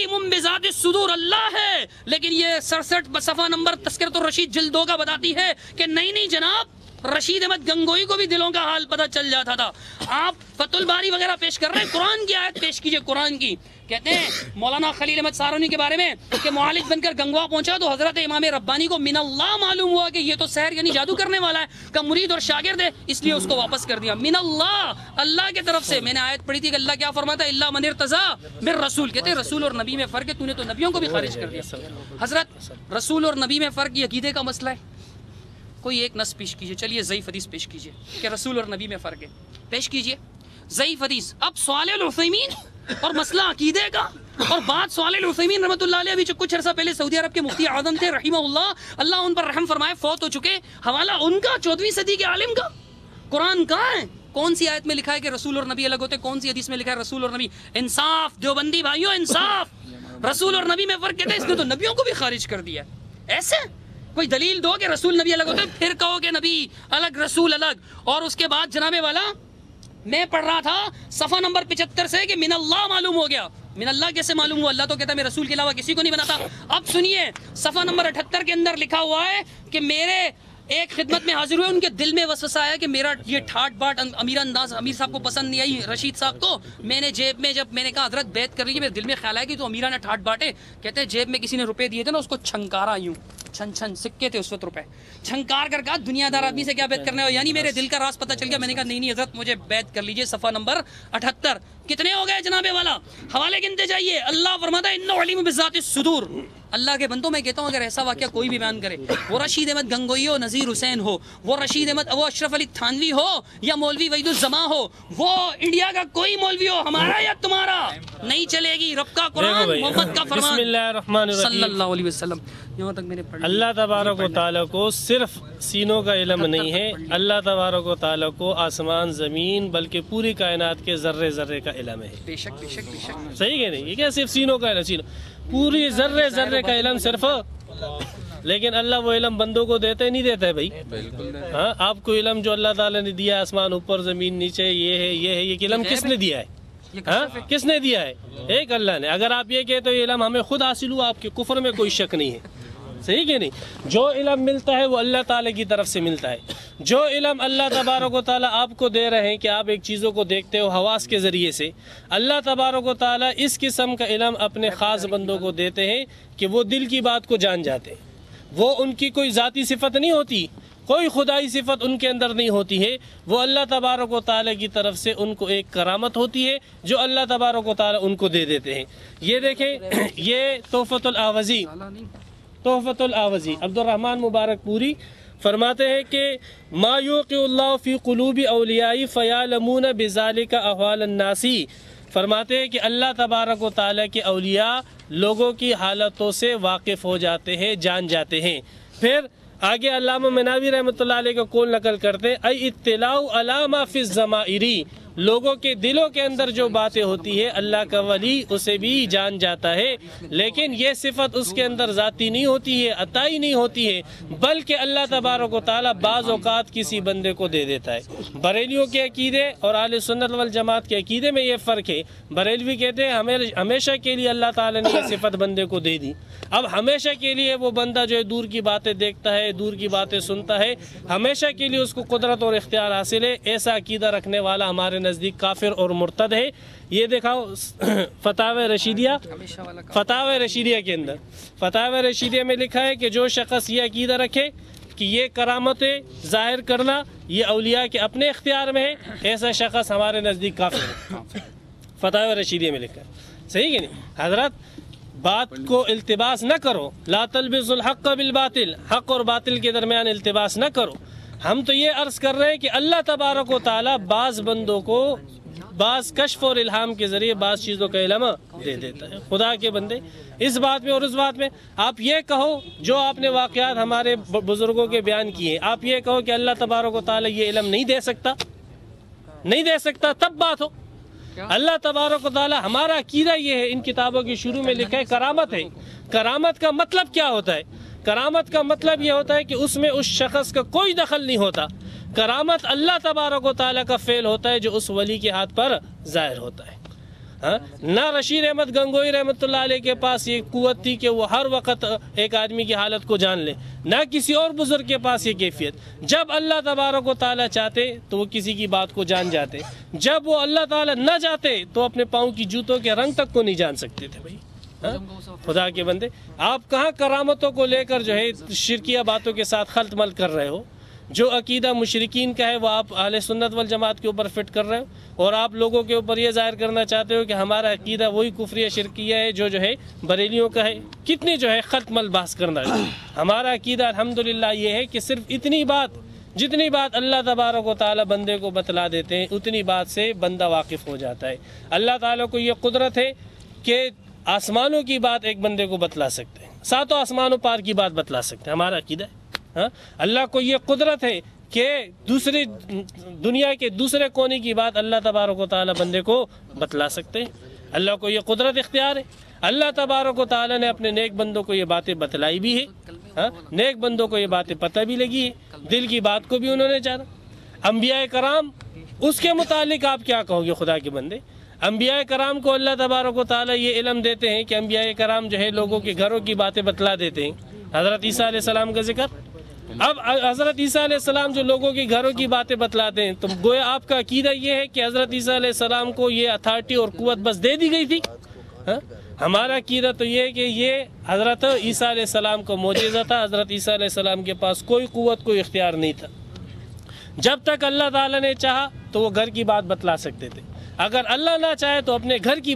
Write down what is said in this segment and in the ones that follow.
علیم بذات الصدور اللہ ہے، لیکن یہ 67 صفحہ نمبر تذکرۃ الرشید جلد 2 کا بتاتی ہے کہ نہیں جناب، رشید احمد گنگوئی کو بھی دلوں کا حال پتہ چل جاتا تھا۔ آپ فتح الباری وغیرہ پیش کر رہے ہیں، قرآن کی آیت پیش کیجئے، قرآن کی۔ کہتے ہیں مولانا خلیل احمد سارونی کے بارے میں کہ معالج بن کر گنگوا پہنچا تو حضرت امام ربانی کو من اللہ معلوم ہوا کہ یہ تو سحر یعنی جادو کرنے والا ہے، کا مرید اور شاگرد ہے، اس لیے اس کو واپس کر دیا۔ من اللہ، اللہ کی طرف سے۔ میں نے آیت پڑھی تھی کہ اللہ کیا فرماتا ہے، الا من ارتضی من رسول۔ کہتے ہیں رسول اور نبی میں فرق ہے، تو نے تو نبیوں کو بھی خارج کر دیا۔ حضرت رسول اور نبی میں فرق یہ عقیدے کا مسئلہ ہے، کوئی ایک نص پیش کیجئے، چلیے ضعیف حدیث پیش کیجئے کہ رسول اور نبی میں فرق ہے، پیش کیجئے ضعیف حدیث۔ اب صالح العثیمین اور مسئلہ عقیدے کا، اور بات صالح العثیمین رحمۃ اللہ علیہ ابھی کچھ عرصہ پہلے سعودی عرب کے مفتی اعظم تھے رحمہ اللہ، اللہ ان پر رحم فرمائے، فوت ہو چکے، حوالہ ان کا 14ویں صدی کے عالم کا۔ قرآن کہاں ہے؟ کون سی آیت میں لکھا ہے کہ رسول اور نبی الگ ہوتے؟ کون سی حدیث میں لکھا ہے رسول اور نبی؟ انصاف دیوبندی بھائیوں، انصاف۔ رسول اور نبی میں فرق کہتے ہیں، اس نے تو نبیوں کو بھی خارج کر دیا۔ ایسے کوئی دلیل دو کہ رسول نبی الگ ہوتے، پھر کہو کہ نبی الگ رسول الگ۔ اور اس کے بعد جناب والا میں پڑھ رہا تھا صفحہ نمبر 75 سے کہ من اللہ معلوم ہو گیا۔ من اللہ کیسے معلوم ہوا؟ اللہ تو کہتا ہے میں رسول کے علاوہ کسی کو نہیں بناتا۔ اب سنیے صفحہ نمبر 78 کے اندر لکھا ہوا ہے کہ میرے ایک خدمت میں حاضر ہوئے، ان کے دل میں وسوسہ آیا کہ میرا یہ ٹھاٹ باٹ امیر انداز امیر صاحب کو پسند نہیں آئی، رشید صاحب کو۔ میں نے جیب میں جب میں نے کہا حضرت بیعت کر لیجیے، میرے دل میں خیال آیا کہ تو امیرانہ ٹھاٹ باٹ ہے۔ کہتے ہیں جیب میں کسی نے روپے دیے تھے نا، اس کو چھنکارا یوں، چھن چھن سکے تھے اس وقت روپے، چھنکار کر کہا دنیا دار آدمی سے کیا بیعت کرنے ہو، یعنی میرے دل کا راز پتہ چل گیا۔ میں نے کہا نہیں حضرت مجھے بیعت کر لیجیے۔ صفحہ نمبر 78 کتنے ہو گئے جناب والا؟ حوالے گنتے جائیے۔ اللہ فرماتا ہے انہ علیم بذات الصدور۔ اللہ کے بندوں میں کہتا ہوں اگر ایسا واقعہ کوئی بھی بیان کرے، وہ رشید احمد گنگوئی ہو، نذیر حسین ہو، وہ رشید احمد وہ اشرف علی تھانوی ہو، یا مولوی وحید الزماں ہو، وہ انڈیا کا کوئی مولوی ہو، ہمارا یا تمہارا نہیں چلے گی۔ رب کا قرآن، محمد کا فرمان، بسم اللہ الرحمن الرحیم، صلی اللہ علیہ وسلم۔ یہاں تک میں نے پڑھ اللہ تبارک و تعالیٰ کو صرف سینوں کا علم نہیں ہے، اللہ تبارک و تعالیٰ کو آسمان زمین بلکہ پوری کائنات کے ذرے ذرے کا علم ہے۔ بے شک بے شک بے شک۔ صحیح کہ نہیں؟ یہ کیا صرف سینوں کا علم؟ سینوں پوری ذرے ذرے کا علم صرف، لیکن اللہ وہ علم بندوں کو دیتا ہے نہیں دیتا ہے بھائی؟ ہاں، آپ کو علم جو اللہ تعالیٰ نے دیا، آسمان اوپر زمین نیچے، یہ ہے یہ ہے، یہ علم کس نے دیا ہے؟ ہاں کس نے دیا ہے؟ ایک اللہ نے۔ اگر آپ یہ کہتے ہو یہ علم ہمیں خود حاصل ہوا، آپ کے کفر میں کوئی شک نہیں ہے، صحیح کہ نہیں؟ جو علم ملتا ہے وہ اللہ تعالیٰ کی طرف سے ملتا ہے۔ جو علم اللہ تبارک و تعالیٰ آپ کو دے رہے ہیں کہ آپ ایک چیزوں کو دیکھتے ہو حواس کے ذریعے سے، اللہ تبارک و تعالیٰ اس قسم کا علم اپنے خاص بندوں کو دیتے ہیں کہ وہ دل کی بات کو جان جاتے ہیں۔ وہ ان کی کوئی ذاتی صفت نہیں ہوتی، کوئی خدائی صفت ان کے اندر نہیں ہوتی ہے، وہ اللہ تبارک و تعالیٰ کی طرف سے ان کو ایک کرامت ہوتی ہے جو اللہ تبارک و تعالیٰ ان کو دے دیتے ہیں۔ یہ دیکھیں، یہ تحفۃ الاعوذی، تحفۃ الاعوذی عبد الرحمن مبارک پوری فرماتے ہیں کہ ما یوقع اللہ فی قلوب اولیائی فیعلمون بذالک احوال الناس۔ فرماتے ہیں کہ اللہ تبارک و تعالیٰ کے اولیاء لوگوں کی حالتوں سے واقف ہو جاتے ہیں، جان جاتے ہیں۔ پھر آگے علامہ مناوی رحمۃ اللہ علیہ کا قول نقل کرتے ہیں، ای اطلاع علی ما فی الضمائر، لوگوں کے دلوں کے اندر جو باتیں ہوتی ہے اللہ کا ولی اسے بھی جان جاتا ہے، لیکن یہ صفت اس کے اندر ذاتی نہیں ہوتی ہے، عطائی نہیں ہوتی ہے، بلکہ اللہ تبارک و تعالیٰ بعض اوقات کسی بندے کو دے دیتا ہے۔ بریلیوں کے عقیدے اور اہل سنت والجماعت کے عقیدے میں یہ فرق ہے۔ بریلوی کہتے ہیں ہمیشہ کے لیے اللہ تعالیٰ نے یہ صفت بندے کو دے دی، اب ہمیشہ کے لیے وہ بندہ جو ہے دور کی باتیں دیکھتا ہے، دور کی باتیں سنتا ہے، ہمیشہ کے لیے اس کو قدرت اور اختیار حاصل ہے، ایسا عقیدہ رکھنے والا ہمارے نزدیک کافر اور مرتد ہے۔ یہ دکھاؤ فتاوی رشیدیہ، فتاوی رشیدیہ کے اندر، فتاوی رشیدیہ میں لکھا ہے کہ جو شخص یہ عقیدہ رکھے کہ یہ کرامتیں ظاہر کرنا یہ اولیاء کے اپنے اختیار میں ہے، ایسا شخص ہمارے نزدیک کافر ہے۔ فتاوی رشیدیہ میں لکھا ہے، صحیح کہ نہیں؟ حضرت بات کو التباس نہ کرو، لا تلبسوا الحق بالباطل، حق اور باطل کے درمیان التباس نہ کرو۔ ہم تو یہ عرض کر رہے ہیں کہ اللہ تبارک و تعالیٰ بعض بندوں کو بعض کشف اور الہام کے ذریعے بعض چیزوں کا علم دے دیتا ہے۔ خدا کے بندے اس بات میں اور اس بات میں آپ یہ کہو جو آپ نے واقعات ہمارے بزرگوں کے بیان کیے، آپ یہ کہو کہ اللہ تبارک و تعالیٰ یہ علم نہیں دے سکتا، نہیں دے سکتا، تب بات ہو۔ اللہ تبارک و تعالیٰ، ہمارا عقیدہ یہ ہے، ان کتابوں کے شروع میں لکھا ہے کرامت ہے۔ کرامت کا مطلب کیا ہوتا ہے؟ کرامت کا مطلب یہ ہوتا ہے کہ اس میں اس شخص کا کوئی دخل نہیں ہوتا۔ کرامت اللہ تبارک و تعالیٰ کا فعل ہوتا ہے جو اس ولی کے ہاتھ پر ظاہر ہوتا ہے۔ نہ رشید احمد گنگوئی رحمۃ اللہ علیہ کے پاس یہ قوت تھی کہ وہ ہر وقت ایک آدمی کی حالت کو جان لے، نہ کسی اور بزرگ کے پاس یہ کیفیت۔ جب اللہ تبارک و تعالیٰ چاہتے تو وہ کسی کی بات کو جان جاتے، جب وہ اللہ تعالیٰ نہ چاہتے تو اپنے پاؤں کی جوتوں کے رنگ تک کو نہیں جان سکتے تھے۔ بھائی خدا کے بندے، آپ کہاں کرامتوں کو لے کر جو ہے شرکیہ باتوں کے ساتھ خلط مل کر رہے ہو؟ جو عقیدہ مشرکین کا ہے وہ آپ اہل سنت والجماعت کے اوپر فٹ کر رہے ہو، اور آپ لوگوں کے اوپر یہ ظاہر کرنا چاہتے ہو کہ ہمارا عقیدہ وہی کفریہ شرکیہ ہے جو ہے بریلیوں کا ہے۔ کتنی جو ہے خلط مل بحث کرنا ہے۔ ہمارا عقیدہ الحمدللہ یہ ہے کہ صرف اتنی بات، جتنی بات اللہ تبارک و تعالیٰ بندے کو بتلا دیتے ہیں اتنی بات سے بندہ واقف ہو جاتا ہے۔ اللہ تعالیٰ کو یہ قدرت ہے کہ آسمانوں کی بات ایک بندے کو بتلا سکتے ہیں، ساتوں آسمانوں پار کی بات بتلا سکتے ہیں، ہمارا عقیدہ ہے۔ اللہ کو یہ قدرت ہے کہ دوسری دنیا کے دوسرے کونے کی بات اللہ تبارک و تعالیٰ بندے کو بتلا سکتے ہیں۔ اللہ کو یہ قدرت اختیار ہے۔ اللہ تبارک و تعالیٰ نے اپنے نیک بندوں کو یہ باتیں بتلائی بھی ہے، نیک بندوں کو یہ باتیں پتہ بھی لگی ہے، دل کی بات کو بھی انہوں نے جانا۔ انبیاء کرام، اس کے متعلق آپ کیا کہو گے خدا کے بندے؟ انبیاء کرام کو اللہ تبارک و تعالیٰ یہ علم دیتے ہیں کہ انبیاء کرام جو ہے لوگوں کے گھروں کی باتیں بتلا دیتے ہیں۔ حضرت عیسیٰ علیہ السلام کا ذکر، اب حضرت عیسیٰ علیہ السلام جو لوگوں کے گھروں کی باتیں بتلاتے ہیں، تو گویا آپ کا عقیدہ یہ ہے کہ حضرت عیسیٰ علیہ السلام کو یہ اتھارٹی اور قوت بس دے دی گئی تھی۔ ہمارا عقیدہ تو یہ ہے کہ یہ حضرت عیسیٰ علیہ السلام کا معجزہ تھا۔ حضرت عیسیٰ علیہ السلام کے پاس کوئی قوت، کوئی اختیار نہیں تھا۔ جب تک اللہ تعالیٰ نے چاہا تو وہ گھر کی بات بتلا سکتے تھے، اگر اللہ نہ چاہے تو اپنے گھر کی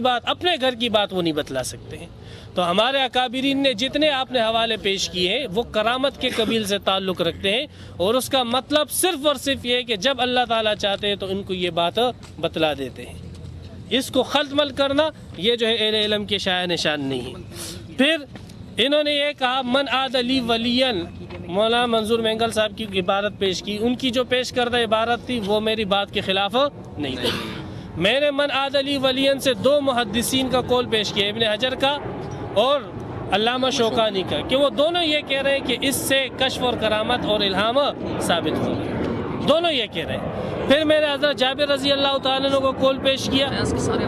بات وہ نہیں بتلا سکتے ہیں۔ تو ہمارے اکابرین نے جتنے آپ نے حوالے پیش کیے ہیں وہ کرامت کے قبیل سے تعلق رکھتے ہیں، اور اس کا مطلب صرف اور صرف یہ ہے کہ جب اللہ تعالیٰ چاہتے ہیں تو ان کو یہ بات بتلا دیتے ہیں۔ اس کو خلط مل کرنا یہ جو ہے اہل علم کے شایع نشان نہیں ہے۔ پھر انہوں نے یہ کہا من عاد لی ولین، مولانا منظور مینگل صاحب کی عبارت پیش کی، ان کی جو پیش کردہ عبارت تھی وہ میری بات کے خلاف نہیں تھی۔ میں نے من عاد لی ولین سے دو محدثین کا قول پیش کیا، ابن حجر کا اور علامہ شوکانی کا، کہ وہ دونوں یہ کہہ رہے ہیں کہ اس سے کشف اور کرامت اور الہام ثابت ہوگا، دونوں یہ کہہ رہے ہیں۔ پھر میں نے حضرت جابر رضی اللہ تعالیٰ عنہ کو قول پیش کیا،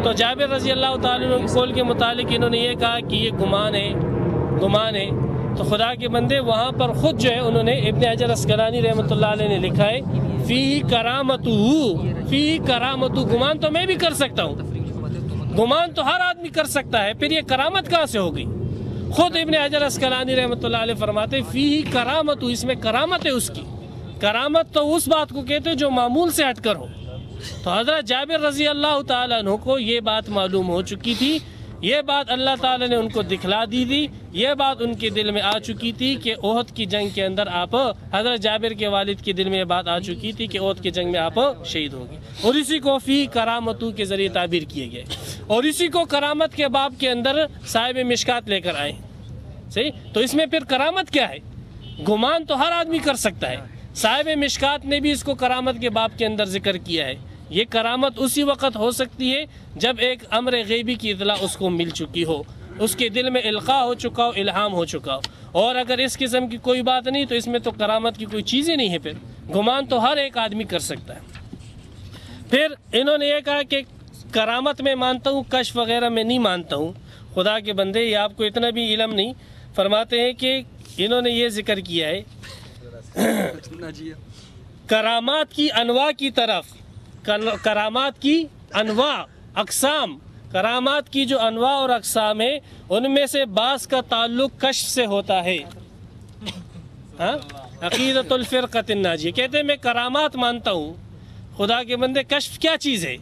تو جابر رضی اللہ تعالیٰ عنہ کے قول کے متعلق انہوں نے یہ کہا کہ یہ گمان ہے۔ تو خدا کے بندے وہاں پر خود جو ہے انہوں نے ابن حجر اسقلانی رحمۃ اللہ علیہ نے لکھا ہے فی کرامتہ، گمان تو میں بھی کر سکتا ہوں، گمان تو ہر آدمی کر سکتا ہے، پھر یہ کرامت کہاں سے ہو گئی؟ خود ابن حجر اسقلانی رحمۃ اللہ علیہ فرماتے فی کرامت، اس میں کرامت ہے اس کی۔ کرامت تو اس بات کو کہتے ہیں جو معمول سے ہٹ کر ہو۔ تو حضرت جابر رضی اللہ تعالیٰ عنہ کو یہ بات معلوم ہو چکی تھی، یہ بات اللہ تعالیٰ نے ان کو دکھلا دی تھی، یہ بات ان کے دل میں آ چکی تھی کہ احد کی جنگ کے اندر آپ، حضرت جابر کے والد کے دل میں یہ بات آ چکی تھی کہ احد کی جنگ میں آپ شہید ہوں گے، اور اسی کو فی کرامتو کے ذریعے تعبیر کیے گئے، اور اسی کو کرامت کے باب کے اندر صاحب مشکات لے کر آئے۔ صحیح؟ تو اس میں پھر کرامت کیا ہے؟ گمان تو ہر آدمی کر سکتا ہے، صاحب مشکات نے بھی اس کو کرامت کے باب کے اندر ذکر کیا ہے۔ یہ کرامت اسی وقت ہو سکتی ہے جب ایک امر غیبی کی اطلاع اس کو مل چکی ہو، اس کے دل میں القاء ہو چکا ہو، الہام ہو چکا ہو، اور اگر اس قسم کی کوئی بات نہیں تو اس میں تو کرامت کی کوئی چیز ہی نہیں ہے۔ پھر گمان تو ہر ایک آدمی کر سکتا ہے۔ پھر انہوں نے یہ کہا کہ کرامت میں مانتا ہوں، کشف وغیرہ میں نہیں مانتا ہوں۔ خدا کے بندے، یہ آپ کو اتنا بھی علم نہیں۔ فرماتے ہیں کہ انہوں نے یہ ذکر کیا ہے کرامات کی انواع کی طرف، کرامات کی انواع، اقسام، کرامات کی جو انواع اور اقسام ہیں ان میں سے بعض کا تعلق کشف سے ہوتا ہے۔ عقیدۃ الفرقۃ الناجیہ کہتے ہیں میں کرامات مانتا ہوں۔ خدا کے بندے، کشف کیا چیز ہے؟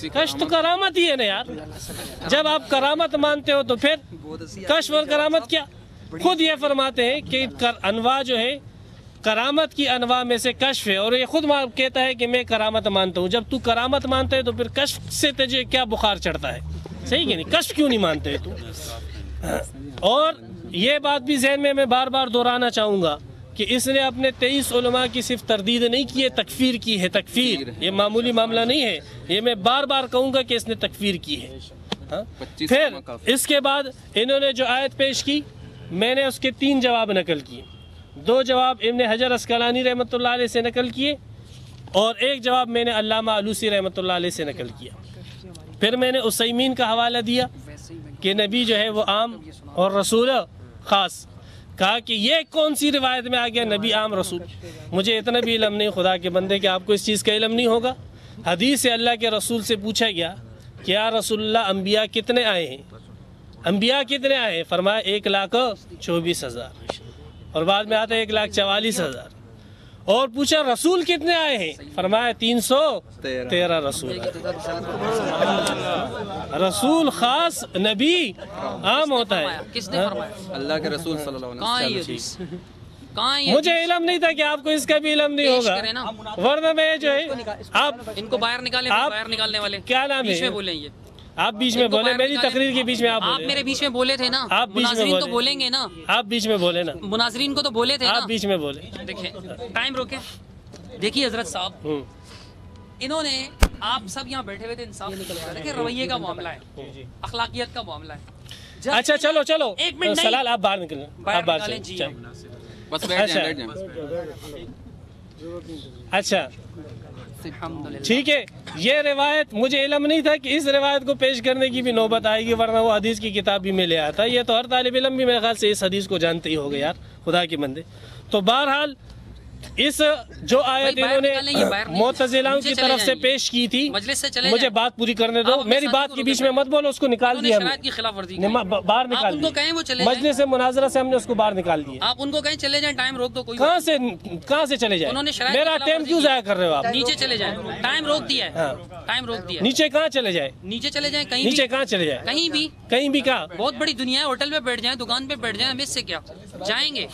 کشف تو کرامت ہی ہے نا یار۔ جب آپ کرامت مانتے ہو تو پھر کشف اور کرامت کیا؟ خود یہ فرماتے ہیں کہ انواع جو ہے کرامت کی انواع میں سے کشف ہے، اور یہ خود کہتا ہے کہ میں کرامت مانتا ہوں۔ جب تو کرامت مانتا ہے تو پھر کشف سے تجھے کیا بخار چڑھتا ہے؟ صحیح کہ نہیں؟ کشف کیوں نہیں مانتے تو؟ اور یہ بات بھی ذہن میں بار بار دہرانا چاہوں گا کہ اس نے اپنے 23 علماء کی صرف تردید نہیں کی ہے، تکفیر کی ہے۔ تکفیر یہ معمولی معاملہ نہیں ہے، یہ میں بار بار کہوں گا کہ اس نے تکفیر کی ہے۔ پھر اس کے بعد انہوں نے جو آیت پیش کی، میں نے اس کے 3 جواب نقل کیے۔ 2 جواب ابن حجر اسقلانی رحمۃ اللہ علیہ سے نقل کیے، اور 1 جواب میں نے علامہ علوسی رحمۃ اللہ علیہ سے نقل کیا۔ پھر میں نے عثیمین کا حوالہ دیا کہ نبی جو ہے وہ عام اور رسول خاص. کہا کہ یہ کون سی روایت میں آ گیا نبی عام رسول. مجھے اتنا بھی علم نہیں خدا کے بندے کہ آپ کو اس چیز کا علم نہیں ہوگا. حدیث سے اللہ کے رسول سے پوچھا گیا کہ یا رسول اللہ انبیاء کتنے آئے ہیں؟ انبیاء کتنے آئے ہیں؟ فرمایا 1,24,000. اور بعد میں آتا ہے 1,44,000. اور پوچھا رسول کتنے آئے ہیں؟ فرمایا 313 رسول رسول خاص نبی عام ہوتا ہے. کس نے فرمایا؟ اللہ کے رسول صلی اللہ علیہ وسلم. مجھے علم نہیں تھا کہ آپ کو اس کا بھی علم نہیں ہوگا, ورنہ میں جو ہے آپ ان کو باہر نکالیں, باہر نکالنے والے کیا نام بیچ میں ہے؟ بولیں. یہ آپ بیچ میں بولے, میری تقریر کے بیچ میں آپ آپ میرے بیچ میں بولے تھے نا. آپ بیچ میں مناظرین تو بولیں گے نا, آپ بیچ میں بولے نا, مناظرین کو تو بولے تھے نا, آپ بیچ میں بولے. دیکھیں ٹائم روکے. دیکھیے حضرت صاحب, انہوں نے آپ سب یہاں بیٹھے ہوئے تھے, انصاف دیکھیں رویے کا معاملہ ہے, اخلاقیت کا معاملہ ہے. اچھا چلو چلو ایک منٹ سلال آپ باہر نکلیں, آپ باہر نکالیں. سے جی بس بیٹھ جائیں, بیٹھ جائیں. اچھا الحمدللہ. ٹھیک ہے. یہ روایت مجھے علم نہیں تھا کہ اس روایت کو پیش کرنے کی بھی نوبت آئے گی, ورنہ وہ حدیث کی کتاب بھی میں لے آتا. یہ تو ہر طالب علم بھی میرے خیال سے اس حدیث کو جانتے ہی ہو گے یار, خدا کے بندے. تو بہرحال اس جو آیت انہوں نے معتزلاؤں کی طرف سے پیش کی تھی, مجلس سے چلے مجھے بات پوری کرنے دو. میری بات کے بیچ میں مت بولو, اس کو نکال دیا شرائط کی خلاف ورزی باہر نکال ان کو کہیں وہ چلے جائیں. مجلس سے مناظرہ سے ہم نے اس کو باہر نکال دیا. آپ ان کو کہیں چلے جائیں, ٹائم روک دو. کوئی کہاں سے چلے انہوں نے جائیں؟ شرائط میرا ٹائم کیوں ضائع کر رہے ہو آپ؟ نیچے چلے جائیں, ٹائم روک دیا ہے, ٹائم روک دیا ہے. نیچے کہاں چلے جائیں؟ نیچے چلے جائیں, کہیں نیچے بھی, کہاں چلے جائیں؟ کہیں بھی. کہیں بھی کہاں؟ بہت بڑی دنیا ہے, ہوٹل پہ بیٹھ جائیں, دکان پہ بیٹھ جائیں, ہم اس سے کیا جائیں گے؟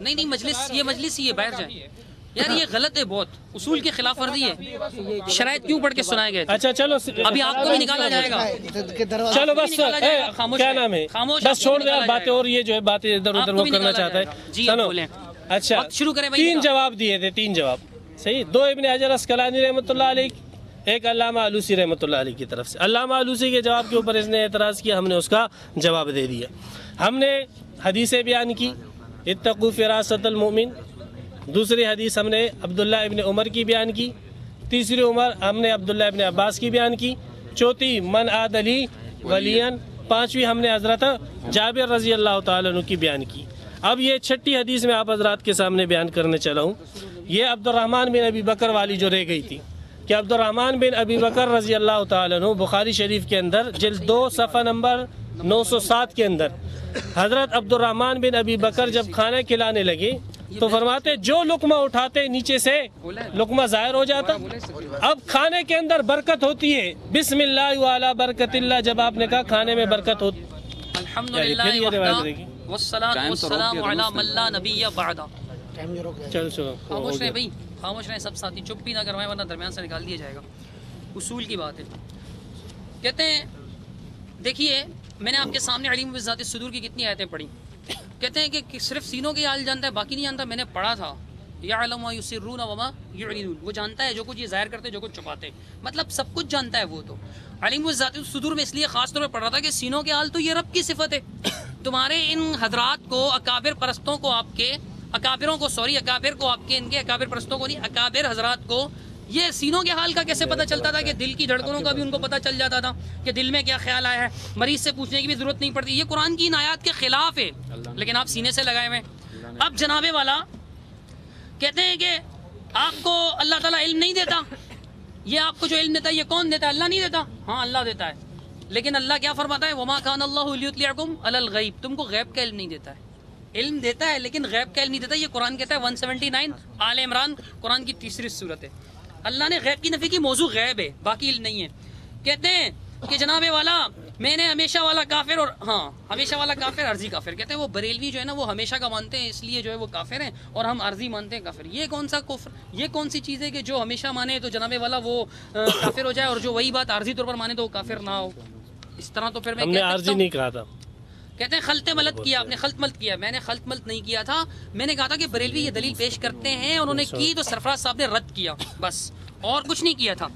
نہیں مجلس, یہ مجلس ہی ہے, باہر جائیں. یار یہ غلط ہے, بہت اصول کی خلاف ورزی ہے. شرائط کیوں پڑھ کے سنائے گئے؟ اچھا چلو, ابھی آپ کو بھی نکالا جائے گا. چلو بس کیا نام ہے, بس چھوڑ دیں باتیں, اور یہ جو ہے باتیں ادھر ادھر وہ کرنا چاہتا ہے. چلو اچھا, شروع کریں. 3 جواب دیے تھے, 3 جواب صحیح. 2 ابن حجر اسقلانی رحمۃ اللہ علیہ, ایک علامہ آلوسی رحمۃ اللہ علیہ کی طرف سے. علامہ آلوسی کے جواب کے اوپر اس نے اعتراض کیا, ہم نے اس کا جواب دے دیا. ہم نے حدیثیں بیان کی, اتقوا فراست المؤمن. دوسری حدیث ہم نے عبداللہ ابن عمر کی بیان کی. تیسری ہم نے عبداللہ ابن عباس کی بیان کی. چوتھی من عاد لی ولین. پانچویں ہم نے حضرت جابر رضی اللہ تعالیٰ عنہ کی بیان کی. اب یہ چھٹی حدیث میں آپ حضرات کے سامنے بیان کرنے چلا ہوں. یہ عبد الرحمن بن ابی بکر والی جو رہ گئی تھی, کہ عبد الرحمن بن ابی بکر رضی اللہ تعالیٰ عنہ بخاری شریف کے اندر جلد 2 صفحہ نمبر 907 کے اندر حضرت عبد الرحمن بن ابی بکر جب کھانا کھلانے لگے تو فرماتے جو لقمہ اٹھاتے نیچے سے لقمہ ظاہر ہو جاتا. اب کھانے کے اندر برکت ہوتی ہے, بسم اللہ وعلی برکت اللہ, جب آپ نے کہا کھانے میں برکت ہوتی. الحمدللہ والصلاۃ والسلام علی من لا نبی بعد. چلو خاموش رہیں بھائی, خاموش رہیں سب ساتھی, چپ بھی نہ کروائیں ورنہ درمیان سے نکال دیا جائے گا. اصول کی بات ہے. کہتے ہیں, دیکھیے میں نے آپ کے سامنے علیم بذات الصدور کی کتنی آیتیں پڑھی. کہتے ہیں کہ صرف سینوں کے حال جانتا ہے, باقی نہیں جانتا. میں نے پڑھا تھا یعلم ما یسرون وما یعلنون, وہ جانتا ہے جو کچھ یہ ظاہر کرتے, جو کچھ چھپاتے, مطلب سب کچھ جانتا ہے وہ. تو علیم بذات الصدور میں اس لیے خاص طور پہ پڑھ رہا تھا کہ سینوں کے حال تو یہ رب کی صفت ہے. تمہارے ان حضرات کو, اکابر پرستوں کو, آپ کے اکابروں کو, اکابر کو, آپ کے ان کے اکابر پرستوں کو نہیں, اکابر حضرات کو یہ سینوں کے حال کا کیسے پتہ چلتا تھا؟ کہ دل کی دھڑکنوں کا بھی ان کو پتہ چل جاتا تھا کہ دل میں کیا خیال آیا ہے. مریض سے پوچھنے کی بھی ضرورت نہیں پڑتی. یہ قرآن کی ان آیات کے خلاف ہے, لیکن آپ سینے سے لگائے ہوئے. اب جناب والا کہتے ہیں کہ آپ کو اللہ تعالیٰ علم نہیں دیتا. یہ آپ کو جو علم دیتا ہے یہ کون دیتا ہے؟ اللہ نہیں دیتا. ہاں اللہ دیتا ہے, لیکن اللہ کیا فرماتا ہے؟ وما کان اللہ لیطلعکم علی الغیب. تم کو غیب کا علم نہیں دیتا ہے. علم دیتا ہے لیکن غیب کا علم نہیں دیتا. یہ قرآن کہتا ہے 179 آل عمران, قرآن کی 3 سورت ہے. اللہ نے غیب کی نفی کی, موضوع غیب ہے, باقی علم نہیں ہے. کہتے ہیں کہ جناب والا میں نے ہمیشہ والا کافر, اور ہاں ہمیشہ والا کافر, عرضی کافر. کہتے ہیں وہ بریلوی جو ہے نا وہ ہمیشہ کا مانتے ہیں, اس لیے جو ہے وہ کافر ہیں, اور ہم عرضی مانتے ہیں کافر. یہ کون سا کفر, یہ کون سی چیز ہے کہ جو ہمیشہ مانے تو جناب والا وہ کافر ہو جائے, اور جو وہی بات عارضی طور پر مانے تو وہ کافر نہ ہو؟ اس طرح تو پھر میں عارضی نہیں کہا تھا. کہتے ہیں خلط ملت کیا آپ نے, خلط ملت کیا. میں نے خلط ملت نہیں کیا تھا. میں نے کہا تھا کہ بریلوی یہ دلیل پیش کرتے ہیں, انہوں نے کی تو سرفراز صاحب نے رد کیا, بس اور کچھ نہیں کیا تھا.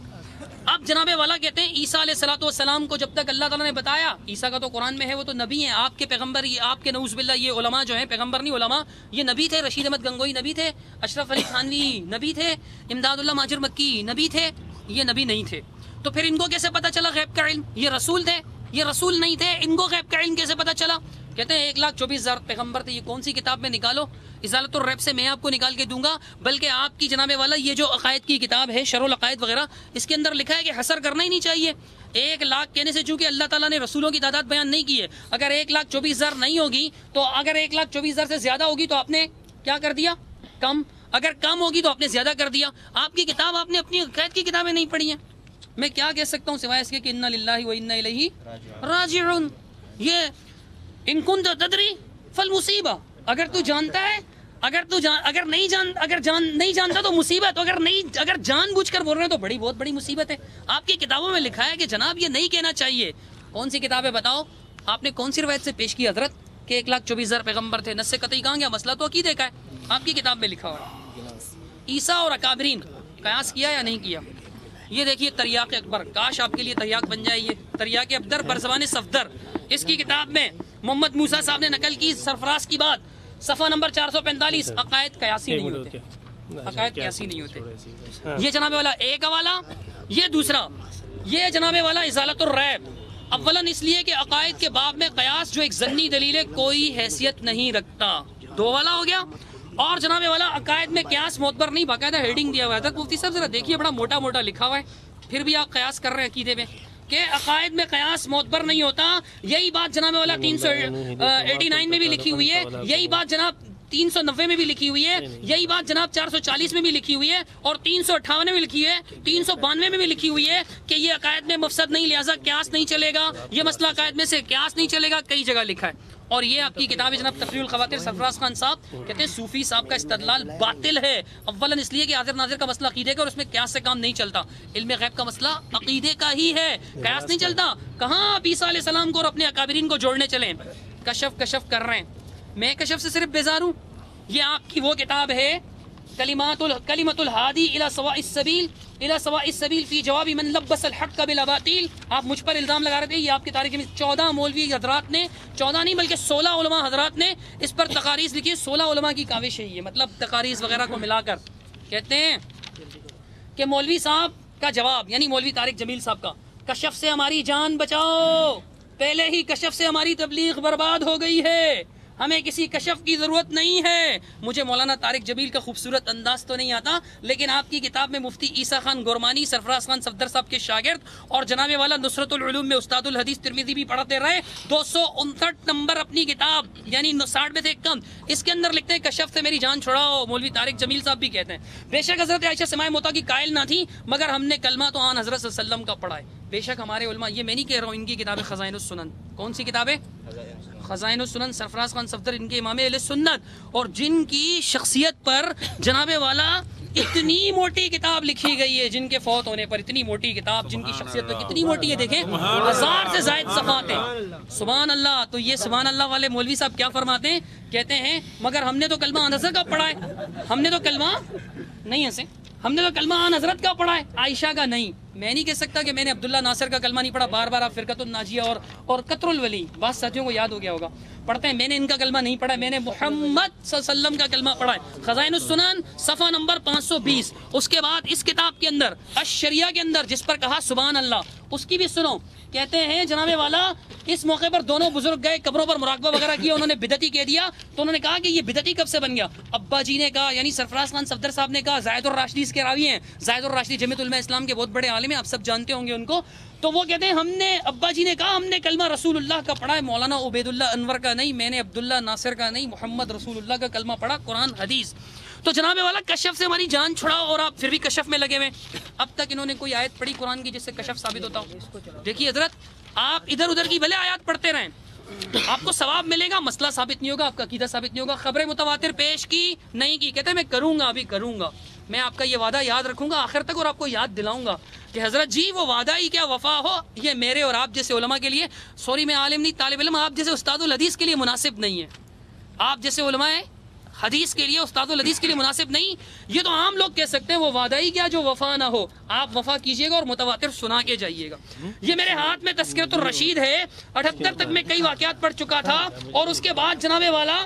اب جناب والا کہتے ہیں عیسیٰ علیہ الصلوۃ والسلام کو جب تک اللہ تعالیٰ نے بتایا, عیسیٰ کا تو قرآن میں ہے, وہ تو نبی ہیں, آپ کے پیغمبر, یہ آپ کے نعوذ باللہ یہ علماء جو ہیں پیغمبر نہیں, علماء یہ نبی تھے. رشید احمد گنگوئی نبی تھے, اشرف علی تھانوی نبی تھے, امداد اللہ ماجر مکی نبی تھے, یہ نبی نہیں تھے. تو پھر ان کو کیسے پتا چلا غیب کا علم؟ یہ رسول تھے، یہ رسول نہیں تھے، ان کو غیب کا علم کیسے پتا چلا؟ کہتے ہیں 1,24,000 پیغمبر تھے، یہ کون سی کتاب میں نکالو، ازالۃ الریب سے میں آپ کو نکال کے دوں گا، بلکہ آپ کی جناب والا یہ جو عقائد کی کتاب ہے شرح العقائد وغیرہ، اس کے اندر لکھا ہے کہ حصر کرنا ہی نہیں چاہیے۔ 1,00,000 کہنے سے چونکہ اللہ تعالیٰ نے رسولوں کی تعداد بیان نہیں کی ہے، اگر 1,24,000 نہیں ہوگی تو اگر 1,24,000 سے زیادہ ہوگی تو آپ نے کیا کر دیا؟ کم۔ اگر کم ہوگی تو آپ نے زیادہ کر دیا۔ آپ کی کتاب، آپ نے اپنی عقائد کی کتابیں نہیں پڑھی ہیں۔ میں کیا کہہ سکتا ہوں سوائے اس کے کہ انا للہ و انا الیہ راجعون۔ یہ ان کنت تدری فالمصیبہ، اگر تو جانتا ہے، اگر نہیں جانتا تو مصیبت، اگر جان بوجھ کر بول رہے ہیں تو بہت بڑی مصیبت ہے۔ آپ کی کتابوں میں لکھا ہے کہ جناب یہ نہیں کہنا چاہیے۔ کون سی کتابیں بتاؤ؟ آپ نے کون سی روایت سے پیش کی حضرت کہ 1,24,000 پیغمبر تھے؟ نص قطعی کہاں گیا؟ مسئلہ تو عقیدے کا ہے، آپ کی کتاب میں لکھا ہوا۔ عیسیٰ اور اکابرین قیاس کیا یا نہیں کیا؟ یہ دیکھیے تریاق اکبر، کاش آپ کے لیے تریاق بن جائے۔ یہ تریاق ابدر برزبان صفدر، اس کی کتاب میں محمد موسیٰ صاحب نے نقل کی سرفراز کی بات، صفحہ نمبر 445، عقائد قیاسی نہیں ہوتے، عقائد قیاسی نہیں ہوتے۔ یہ جناب والا ایک حوالہ، یہ دوسرا، یہ جناب والا ازالۃ الریب، اولاً اس لیے کہ عقائد کے باب میں قیاس جو ایک ضمنی دلیل ہے کوئی حیثیت نہیں رکھتا، 2 والا ہو گیا۔ اور جناب والا عقائد میں قیاس معتبر نہیں، باقاعدہ ہیڈنگ دیا ہوا ہے۔ حضرت مفتی صاحب ذرا دیکھیے، بڑا موٹا موٹا لکھا ہوا ہے، پھر بھی آپ قیاس کر رہے ہیں عقیدے میں کہ عقائد میں قیاس معتبر نہیں ہوتا۔ یہی بات جناب والا 389 میں بھی لکھی ہوئی ہے، یہی بات جناب 390 میں بھی لکھی ہوئی ہے، یہی بات جناب 440 میں بھی لکھی ہوئی ہے، اور 358 میں بھی لکھی ہے، 392 میں بھی لکھی ہوئی ہے کہ یہ عقائد میں مفسد نہیں، لہٰذا قیاس نہیں چلے گا، یہ مسئلہ عقائد میں سے قیاس نہیں چلے گا، کئی جگہ لکھا ہے۔ اور یہ آپ کی کتاب ہے جناب تفریح الخواطر، سرفراز خان صاحب کہتے ہیں صوفی صاحب کا استدلال باطل ہے، اولاً اس لیے کہ حاضر ناظر کا مسئلہ عقیدے کا اور اس میں قیاس سے کام نہیں چلتا، علم غیب کا مسئلہ عقیدے کا ہی ہے، قیاس نہیں چلتا۔ کہاں آپ عیسیٰ علیہ السلام کو اور اپنے اکابرین کو جوڑنے چلیں؟ کشف کر رہے ہیں، میں کشف سے صرف بیزار ہوں۔ یہ آپ کی وہ کتاب ہے کلمۃ الہادی الی سواء السبیل فی جواب من لبس الحق بالاباطیل۔ آپ مجھ پر الزام لگا رہے تھے، یہ آپ کی تاریخ میں 14 مولوی حضرات نے، 14 نہیں بلکہ 16 علماء حضرات نے اس پر تقاریض لکھی، 16 علماء کی کاوش ہے یہ، مطلب تقاریض وغیرہ کو ملا کر کہتے ہیں کہ مولوی صاحب کا جواب، یعنی مولوی طارق جمیل صاحب کا، کشف سے ہماری جان بچاؤ، پہلے ہی کشف سے ہماری تبلیغ برباد ہو گئی ہے، ہمیں کسی کشف کی ضرورت نہیں ہے۔ مجھے مولانا طارق جمیل کا خوبصورت انداز تو نہیں آتا، لیکن آپ کی کتاب میں مفتی عیسیٰ خان گورمانی، سرفراز خان صفدر صاحب کے شاگرد اور جناب والا نصرت العلوم میں استاد الحدیث ترمذی بھی پڑھتے رہے، 259 نمبر اپنی کتاب، یعنی 60 میں سے ایک کم، اس کے اندر لکھتے ہیں کشف سے میری جان چھڑاؤ، مولوی طارق جمیل صاحب بھی کہتے ہیں بے شک حضرت عائشہ سماع موتا کی قائل نہ تھی، مگر ہم نے کلمہ تو آن حضرت صلی اللہ علیہ وسلم کا پڑھا ہے۔ بے شک ہمارے علماء، یہ میں نہیں کہہ رہا ہوں، ان کی کتاب خزائن السنن، کون سی کتابیں؟ خزائن السنن، سرفراز خان صفدر ان کے امام اہل سنت، اور جن کی شخصیت پر جناب والا اتنی موٹی کتاب لکھی گئی ہے، جن کے فوت ہونے پر اتنی موٹی کتاب، جن کی شخصیت پر کتنی موٹی ہے، دیکھیں 1000 سے زائد صفحات ہیں، سبحان اللہ۔ تو یہ سبحان اللہ والے مولوی صاحب کیا فرماتے ہیں؟ کہتے ہیں مگر ہم نے تو کلمہ آن حضرت کا پڑھا ہے، ہم نے تو کلمہ نہیں ہنسے، ہم نے تو کلمہ آن حضرت کا پڑھا ہے، عائشہ کا نہیں۔ میں نہیں کہہ سکتا کہ میں نے عبداللہ ناصر کا کلمہ نہیں پڑھا، بار بار آپ فرقۃ الناجیہ اور قطر الولی، بعض ساتھیوں کو یاد ہو گیا ہوگا، پڑھتے ہیں، میں نے ان کا کلمہ نہیں پڑھا، میں نے محمد صلی اللہ علیہ وسلم کا کلمہ پڑھا ہے۔ خزائن السنن صفحہ نمبر 520، اس کے بعد اس کتاب کے اندر الشریعہ کے اندر جس پر کہا سبحان اللہ، اس کی بھی سنو، کہتے ہیں جناب والا اس موقع پر دونوں بزرگ گئے قبروں پر مراقبہ وغیرہ کیا، انہوں نے بدعتی کہہ دیا، تو انہوں نے کہا کہ یہ بدعتی کب سے بن گیا؟ ابا جی نے کہا، یعنی سرفراز خان صفدر صاحب نے کہا، زاہد الراشدی اس کے راوی ہیں، زاہد الراشدی جمیعۃ علماء اسلام کے بہت بڑے عالم ہیں، آپ سب جانتے ہوں گے ان کو، تو وہ کہتے ہیں ہم نے، ابا جی نے کہا ہم نے کلمہ رسول اللہ کا پڑھا ہے، مولانا عبید اللہ انور کا نہیں، میں نے عبداللہ ناصر کا نہیں، محمد رسول اللہ کا کلمہ پڑھا، قرآن حدیث۔ تو جناب والا کشف سے ہماری جان چھڑاؤ، اور آپ پھر بھی کشف میں لگے ہوئے۔ اب تک انہوں نے کوئی آیت پڑھی قرآن کی جس سے کشف ثابت ہوتا ہو؟ دیکھیے حضرت، آپ ادھر ادھر کی بھلے آیات پڑھتے رہیں، آپ کو ثواب ملے گا، مسئلہ ثابت نہیں ہوگا، آپ کا عقیدہ ثابت نہیں ہوگا۔ خبر متواتر پیش کی نہیں کی، کہتے ہیں میں کروں گا، ابھی کروں گا، میں آپ کا یہ وعدہ یاد رکھوں گا آخر تک، اور آپ کو یاد دلاؤں گا کہ حضرت جی وہ وعدہ ہی کیا وفا ہو، یہ میرے اور آپ جیسے علماء کے لیے، سوری میں عالم نہیں، طالب علم، آپ جیسے استاد الحدیث کے لیے مناسب نہیں ہے، آپ جیسے علماء حدیث کے لیے، استاد الحدیث کے لیے مناسب نہیں۔ یہ تو عام لوگ کہہ سکتے ہیں وہ وعدہ ہی کیا جو وفا نہ ہو، آپ وفا کیجئے گا اور متواتر سنا کے جائیے گا۔ یہ میرے ہاتھ میں تذکرۃ الرشید ہے، 78 تک میں کئی واقعات پڑھ چکا تھا، اور اس کے بعد جناب والا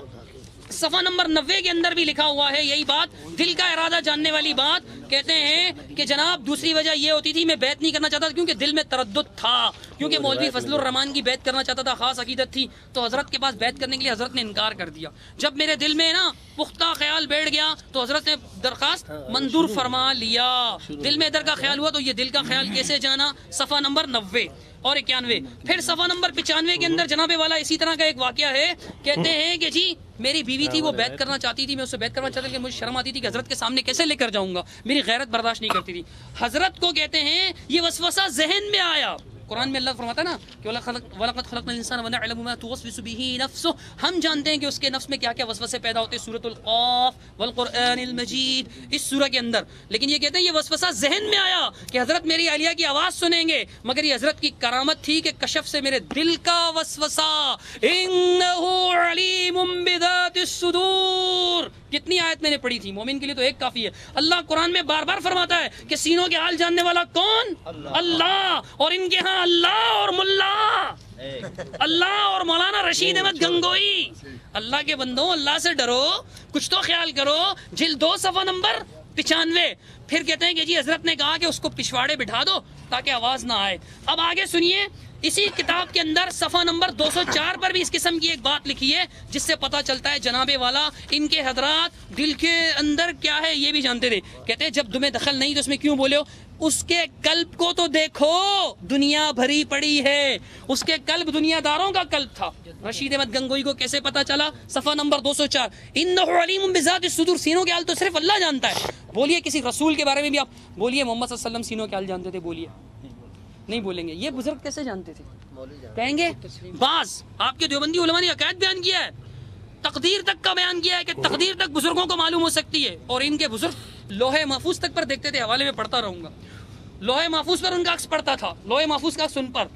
صفحہ نمبر 90 کے اندر بھی لکھا ہوا ہے یہی بات، دل کا ارادہ جاننے والی بات. کہتے ہیں کہ جناب دوسری وجہ یہ ہوتی تھی میں بیعت نہیں کرنا چاہتا تھا کیونکہ دل میں تردد تھا، کیونکہ مولوی فضل الرحمان کی بیعت کرنا چاہتا تھا، خاص عقیدت تھی، تو حضرت کے پاس بیعت کرنے کے لیے حضرت نے انکار کر دیا. جب میرے دل میں نا پختہ خیال بیٹھ گیا تو حضرت نے درخواست منظور فرما لیا. دل میں ادھر کا خیال ہوا تو یہ دل کا خیال کیسے جانا؟ صفحہ نمبر 90 اور 91. پھر صفحہ نمبر 95 کے اندر جناب والا اسی طرح کا ایک واقعہ ہے. کہتے ہیں کہ جی میری بیوی تھی، وہ بیعت کرنا چاہتی تھی، میں اس سے بیعت کرنا چاہتا تھا، کہ مجھے شرم آتی تھی کہ حضرت کے سامنے کیسے لے کر جاؤں گا، میری غیرت برداشت نہیں کرتی تھی. حضرت کو کہتے ہیں یہ وسوسہ ذہن میں آیا. قرآن میں اللہ فرماتا نا کہ وَلَقَدْ خَلَقْنَا الْإِنسَانَ وَنَعْلَمُ مَا تُوَسْوِسُ بِهِ نَفْسُهُ. ہم جانتے ہیں کہ اس کے نفس میں کیا کیا وسوسے پیدا ہوتے ہیں. سورۃ القاف والقرآن المجید اس سورہ کے اندر. لیکن یہ کہتے ہیں یہ وسوسہ ذہن میں آیا کہ حضرت میری اہلیہ کی آواز سنیں گے، مگر یہ حضرت کی کرامت تھی کہ کشف سے میرے دل کا وسوسہ. إِنَّهُ عَلِيمٌ بِذَاتِ الصُّدُورِ. کتنی آیت میں نے پڑھی تھی، مومن کے لیے تو ایک کافی ہے. اللہ قرآن میں بار بار فرماتا ہے کہ سینوں کے حال جاننے والا کون؟ اللہ. اور ان کے ہاں اللہ اور ملا، اللہ اور مولانا رشید احمد گنگوئی. اللہ کے بندوں اللہ سے ڈرو، کچھ تو خیال کرو. جلد 2 صفحہ نمبر 95. پھر کہتے ہیں کہ جی حضرت نے کہا کہ اس کو پچھواڑے بٹھا دو تاکہ آواز نہ آئے. اب آگے سنیے، اسی کتاب کے اندر صفحہ نمبر 204 پر بھی اس قسم کی ایک بات لکھی ہے جس سے پتہ چلتا ہے جناب والا ان کے حضرات دل کے اندر کیا ہے یہ بھی جانتے تھے. کہتے ہیں جب تمہیں دخل نہیں تو اس میں کیوں بولے ہو؟ اس کے قلب کو تو دیکھو، دنیا بھری پڑی ہے. اس کے قلب دنیا داروں کا قلب تھا. رشید احمد گنگوئی کو کیسے پتا چلا؟ صفحہ نمبر 204. انہ علیم بذات الصدور. سینوں کے حال تو صرف اللہ جانتا ہے. بولیے کسی رسول کے بارے میں بھی آپ بولیے محمد صلی اللہ علیہ وسلم سینوں کے حال جانتے تھے، بولیے. نہیں بولیں گے. یہ بزرگ کیسے جانتے تھے؟ کہیں گے بعض آپ کے دیوبندی علماء نے عقائد بیان کیا ہے، تقدیر تک کا بیان کیا ہے کہ تقدیر تک بزرگوں کو معلوم ہو سکتی ہے. اور ان کے بزرگ لوہے محفوظ تک پر دیکھتے تھے. حوالے میں پڑھتا رہوں گا. لوہے محفوظ پر ان کا عکس پڑتا تھا، لوہے محفوظ کا سن پر.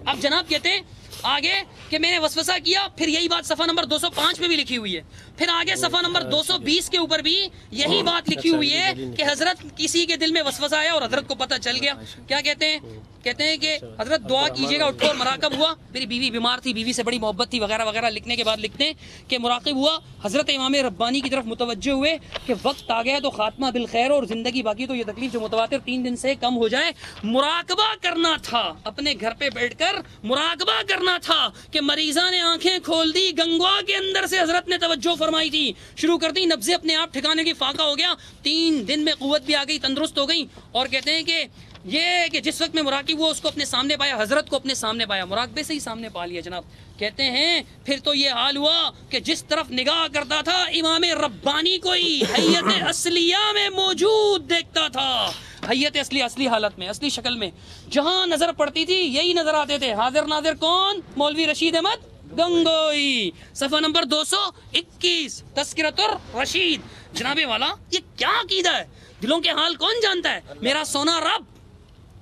اب جناب کہتے ہیں آگے کہ میں نے وسوسہ کیا. پھر یہی بات صفحہ نمبر 205 میں بھی لکھی ہوئی ہے. پھر آگے صفحہ نمبر 220 کے اوپر بھی یہی بات لکھی ہوئی ہے کہ حضرت کسی کے دل میں وسوسہ آیا اور حضرت کو پتہ چل گیا. کیا کہتے ہیں؟ کہتے ہیں کہ حضرت دعا کیجیے گا. اٹھو اور مراقب ہوا. میری بیوی بیمار تھی، بیوی سے بڑی محبت تھی وغیرہ وغیرہ. لکھنے کے بعد لکھتے ہیں کہ مراقب ہوا، حضرت امام ربانی کی طرف متوجہ ہوئے کہ وقت آ گیا تو خاتمہ بالخیر اور زندگی باقی تو یہ تکلیف جو متواتر 3 دن سے کم ہو جائے. مراقبہ کرنا تھا، اپنے گھر پہ بیٹھ کر مراقبہ کرنا تھا کہ مریضہ نے آنکھیں کھول دی. گنگوا کے اندر سے حضرت نے توجہ فرمائی تھی، شروع کر دی. نبضیں اپنے آپ ٹھکانے کی فاقہ ہو گیا. 3 دن میں قوت بھی آ گئی، تندرست ہو گئی. اور کہتے ہیں کہ یہ کہ جس وقت میں مراقب ہوا اس کو اپنے سامنے پایا، حضرت کو اپنے سامنے پایا، مراقبے سے ہی سامنے پا لیا جناب. کہتے ہیں پھر تو یہ حال ہوا کہ جس طرف نگاہ کرتا تھا امام ربانی کو ہی حیت اصلیہ میں موجود دیکھتا تھا. حیت اصلی حالت میں، اصلی شکل میں جہاں نظر پڑتی تھی یہی نظر آتے تھے. حاضر ناظر کون؟ مولوی رشید احمد گنگوئی. صفحہ نمبر 221 تذکرۃ الرشید. جناب والا یہ کیا عقیدہ ہے؟ دلوں کے حال کون جانتا ہے؟ میرا سونا رب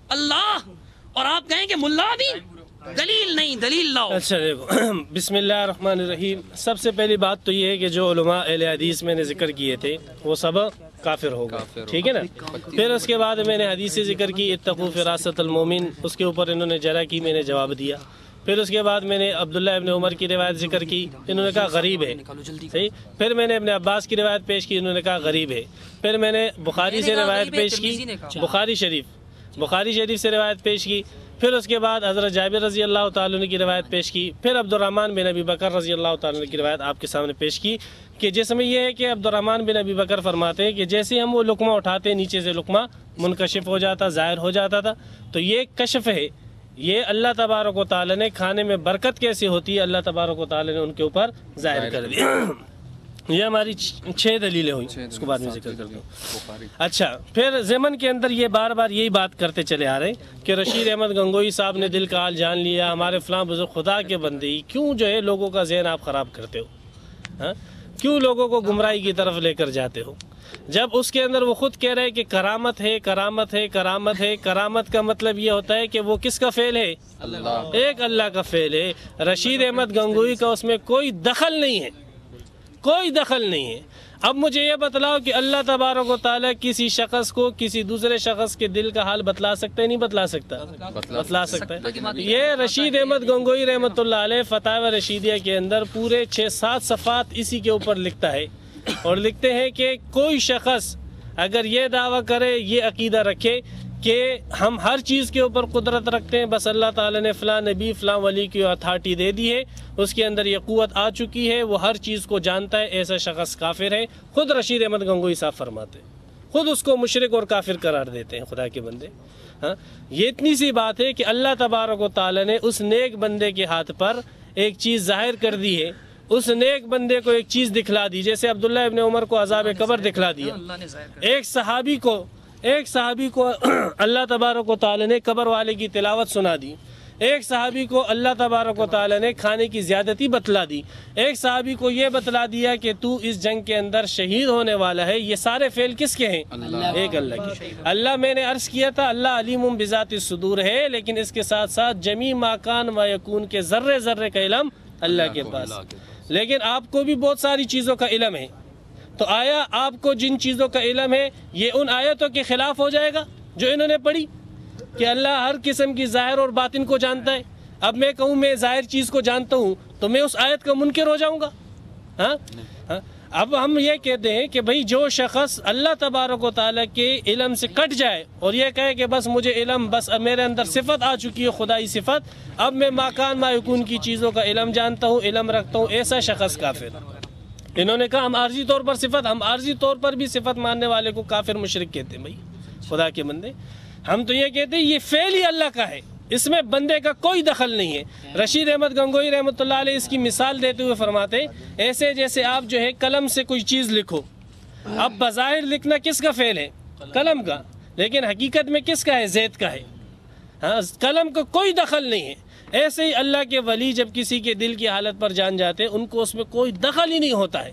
اللہ. اور آپ کہیں کہ ملا بھی دلیل نہیں، دلیل لاؤ. اچھا دیکھو، بسم اللہ الرحمن الرحیم. سب سے پہلی بات تو یہ ہے کہ جو علماء اہل حدیث میں نے ذکر کیے تھے وہ سب کافر ہو گئے، ٹھیک ہے نا. پھر اس کے بعد میں نے حدیث ذکر کی اتقوا فراست المومن، اس کے اوپر انہوں نے جرح کی، میں نے جواب دیا. پھر اس کے بعد میں نے عبداللہ ابن عمر کی روایت ذکر کی، انہوں نے کہا غریب ہے، صحیح. پھر میں نے ابن عباس کی روایت پیش کی، انہوں نے کہا غریب ہے. پھر میں نے بخاری سے روایت پیش کی، بخاری شریف سے روایت پیش کی. پھر اس کے بعد حضرت جابر رضی اللہ تعالیٰ عنہ کی روایت پیش کی. پھر عبد الرحمن بن ابی بکر رضی اللہ تعالیٰ عنہ کی روایت آپ کے سامنے پیش کی کہ جس میں یہ ہے کہ عبد الرحمن بن ابی بکر فرماتے ہیں کہ جیسے ہم وہ لقمہ اٹھاتے نیچے سے لقمہ منکشف ہو جاتا، ظاہر ہو جاتا تھا. تو یہ کشف ہے، یہ اللہ تبارک و تعالیٰ نے کھانے میں برکت کیسی ہوتی ہے اللہ تبارک و تعالیٰ نے ان کے اوپر ظاہر کر دیا. یہ ہماری 6 دلیلیں ہوئی، اس کو بعد میں ذکر کر دوں. اچھا، پھر ضمن کے اندر یہ بار بار یہی بات کرتے چلے آ رہے ہیں کہ رشید احمد گنگوئی صاحب نے دل کا حال جان لیا، ہمارے فلاں بزرگ. خدا کے بندے، کیوں جو ہے لوگوں کا ذہن آپ خراب کرتے ہو؟ کیوں لوگوں کو گمراہی کی طرف لے کر جاتے ہو؟ جب اس کے اندر وہ خود کہہ رہے کہ کرامت ہے، کرامت ہے، کرامت ہے. کرامت کا مطلب یہ ہوتا ہے کہ وہ کس کا فعل ہے؟ ایک اللہ کا فعل ہے. رشید احمد گنگوئی کا اس میں کوئی دخل نہیں ہے، کوئی دخل نہیں ہے۔ اب مجھے یہ بتلاؤ کہ اللہ تبارک و تعالیٰ کسی شخص کو کسی دوسرے شخص کے دل کا حال بتلا سکتا ہے؟ نہیں بتلا سکتا؟ بتلا سکتا ہے۔ یہ رشید احمد گنگوئی رحمۃ اللہ علیہ فتاوی رشیدیہ کے اندر پورے 6-7 صفحات اسی کے اوپر لکھتا ہے، اور لکھتے ہیں کہ کوئی شخص اگر یہ دعویٰ کرے، یہ عقیدہ رکھے کہ ہم ہر چیز کے اوپر قدرت رکھتے ہیں، بس اللہ تعالیٰ نے فلاں نبی فلاں ولی کی اتھارٹی دے دی ہے، اس کے اندر یہ قوت آ چکی ہے، وہ ہر چیز کو جانتا ہے، ایسا شخص کافر ہے۔ خود رشید احمد گنگوئی صاحب فرماتے ہیں، خود اس کو مشرک اور کافر قرار دیتے ہیں، خدا کے بندے۔ ہاں، یہ اتنی سی بات ہے کہ اللہ تبارک و تعالیٰ نے اس نیک بندے کے ہاتھ پر ایک چیز ظاہر کر دی ہے، اس نیک بندے کو ایک چیز دکھلا دی، جیسے عبداللہ ابن عمر کو عذاب قبر دکھلا دیا۔ ایک صحابی کو اللہ تبارک و تعالی نے قبر والے کی تلاوت سنا دی، ایک صحابی کو اللہ تبارک و تعالی نے کھانے کی زیادتی بتلا دی، ایک صحابی کو یہ بتلا دیا کہ تو اس جنگ کے اندر شہید ہونے والا ہے۔ یہ سارے فعل کس کے ہیں؟ ایک اللہ کے۔ اللہ میں نے عرض کیا تھا اللہ علیم بذات الصدور ہے، لیکن اس کے ساتھ ساتھ جمیع ما کان و یکون کے ذرے ذرے کا علم اللہ کے پاس۔ لیکن آپ کو بھی بہت ساری چیزوں کا علم ہے، تو آیا آپ کو جن چیزوں کا علم ہے یہ ان آیتوں کے خلاف ہو جائے گا جو انہوں نے پڑھی کہ اللہ ہر قسم کی ظاہر اور باطن کو جانتا ہے؟ اب میں کہوں میں ظاہر چیز کو جانتا ہوں تو میں اس آیت کا منکر ہو جاؤں گا؟ ہاں، اب ہم یہ کہتے ہیں کہ بھئی جو شخص اللہ تبارک و تعالیٰ کے علم سے کٹ جائے اور یہ کہے کہ بس مجھے علم، بس میرے اندر صفت آ چکی ہے خدائی صفت، اب میں ما کان ما یکون کی چیزوں کا علم جانتا ہوں، علم رکھتا ہوں، ایسا شخص کافر۔ انہوں نے کہا ہم عارضی طور پر صفت، ہم عارضی طور پر بھی صفت ماننے والے کو کافر مشرک کہتے ہیں۔ بھائی خدا کے بندے، ہم تو یہ کہتے ہیں یہ فعل ہی اللہ کا ہے، اس میں بندے کا کوئی دخل نہیں ہے۔ رشید احمد گنگوئی رحمۃ اللہ علیہ اس کی مثال دیتے ہوئے فرماتے ہیں ایسے جیسے آپ جو ہے قلم سے کوئی چیز لکھو، اب بظاہر لکھنا کس کا فعل ہے؟ قلم کا، لیکن حقیقت میں کس کا ہے؟ زید کا ہے۔ ہاں، قلم کا کوئی دخل نہیں ہے۔ ایسے ہی اللہ کے ولی جب کسی کے دل کی حالت پر جان جاتے ہیں ان کو اس میں کوئی دخل ہی نہیں ہوتا ہے،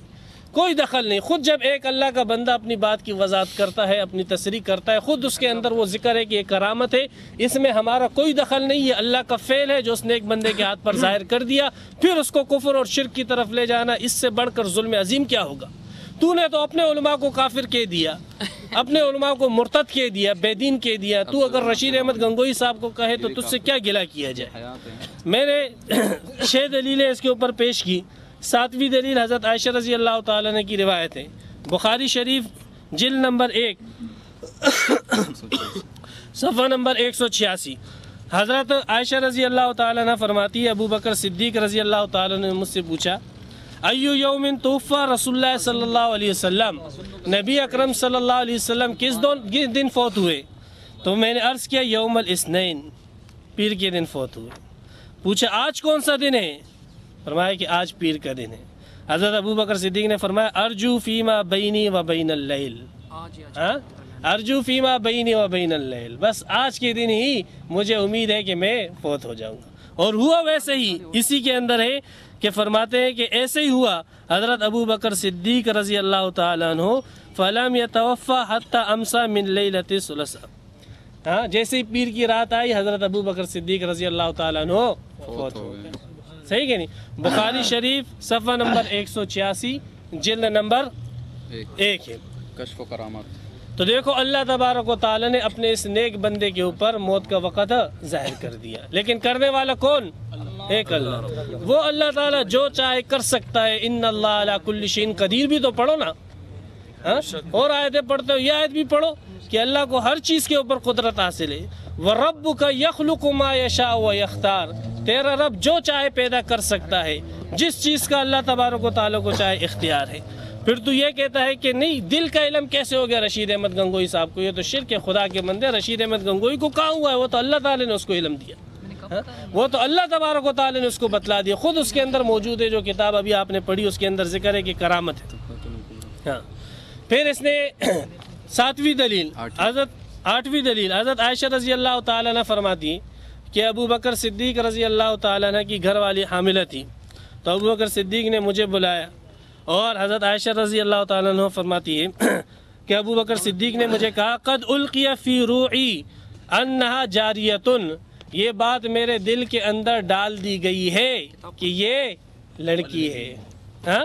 کوئی دخل نہیں۔ خود جب ایک اللہ کا بندہ اپنی بات کی وضاحت کرتا ہے، اپنی تصریح کرتا ہے، خود اس کے اندر وہ ذکر ہے کہ یہ کرامت ہے، اس میں ہمارا کوئی دخل نہیں، یہ اللہ کا فعل ہے جو اس نے ایک بندے کے ہاتھ پر ظاہر کر دیا، پھر اس کو کفر اور شرک کی طرف لے جانا، اس سے بڑھ کر ظلم عظیم کیا ہوگا؟ تو نے تو اپنے علماء کو کافر کہہ دیا، اپنے علماء کو مرتد کہہ دیا، بے دین کہہ دیا، تو اگر رشید احمد گنگوئی صاحب کو کہے تو تجھ سے کیا گلہ کیا جائے؟ میں نے 6 دلیلیں اس کے اوپر پیش کی۔ 7ویں دلیل حضرت عائشہ رضی اللہ تعالیٰ عنہ کی روایت ہے، بخاری شریف جلد نمبر 1 صفحہ نمبر 186۔ حضرت عائشہ رضی اللہ تعالیٰ عنہ فرماتی ہے ابو بکر صدیق رضی اللہ تعالیٰ عنہ نے مجھ سے پوچھا ایو یوم توفی رسول اللہ صلی اللہ علیہ وسلم، نبی اکرم صلی اللہ علیہ وسلم کس دن فوت ہوئے؟ تو میں نے عرض کیا یوم الاثنین، پیر کے دن فوت ہوئے۔ پوچھا آج کون سا دن ہے؟ فرمایا کہ آج پیر کا دن ہے۔ حضرت ابو بکر صدیق نے فرمایا ارجو فیما بینی و بین اللیل، ارجو فیما بینی و بین اللیل، بس آج کے دن ہی مجھے امید ہے کہ میں فوت ہو جاؤں گا۔ اور ہوا ویسے ہی، اسی کے اندر ہے کہ فرماتے ہیں کہ ایسے ہی ہوا۔ حضرت ابو بکر صدیق رضی اللہ تعالیٰ عنہ فلم یتوفی حتی امسا من لیلۃ الثلاثاء، ہاں جیسے ہی پیر کی رات آئی حضرت ابو بکر صدیق رضی اللہ تعالیٰ عنہ فوت ہو گئے۔ صحیح کہ نہیں؟ بخاری شریف صفحہ نمبر 186 جلد نمبر 1 ہے، کشف و کرامت۔ تو دیکھو اللہ تبارک و تعالیٰ نے اپنے اس نیک بندے کے اوپر موت کا وقت ظاہر کر دیا، لیکن کرنے والا کون؟ ایک اللہ۔ وہ اللہ تعالیٰ جو چاہے کر سکتا ہے۔ ان اللہ علی کل شیء قدیر بھی تو پڑھو نا، اور آیتیں پڑھتے ہو، یہ آیت بھی پڑھو کہ اللہ کو ہر چیز کے اوپر قدرت حاصل ہے۔ وَرَبُّكَ يَخْلُقُ مَا يَشَاءُ وَيَخْتَارُ، تیرا رب جو چاہے پیدا کر سکتا ہے، جس چیز کا اللہ تبارک و تعالیٰ کو چاہے اختیار ہے۔ پھر تو یہ کہتا ہے کہ نہیں دل کا علم کیسے ہو گیا رشید احمد گنگوئی صاحب کو؟ یہ تو شرک ہے، خدا کے بندے۔ رشید احمد گنگوئی کو کہاں ہوا ہے؟ وہ تو اللہ تعالیٰ نے اس کو علم دیا، وہ تو اللہ تبارک و تعالیٰ نے اس کو بتلا دیا، خود اس کے اندر موجود ہے۔ جو کتاب ابھی آپ نے پڑھی اس کے اندر ذکر ہے کہ کرامت ہے۔ ہاں، پھر اس نے 7ویں دلیل، حضرت 8ویں دلیل حضرت عائشہ رضی اللہ تعالیٰ عنہ فرماتی کہ ابو بکر صدیق رضی اللہ تعالیٰ عنہ کی گھر والی حاملہ تھی، تو ابو بکر صدیق نے مجھے بلایا، اور حضرت عائشہ رضی اللہ تعالیٰ عنہ فرماتی ہے کہ ابو بکر صدیق نے مجھے کہا قد القی فی روعی انہا جاریتن، یہ بات میرے دل کے اندر ڈال دی گئی ہے کہ یہ لڑکی ہے۔ ہاں،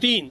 3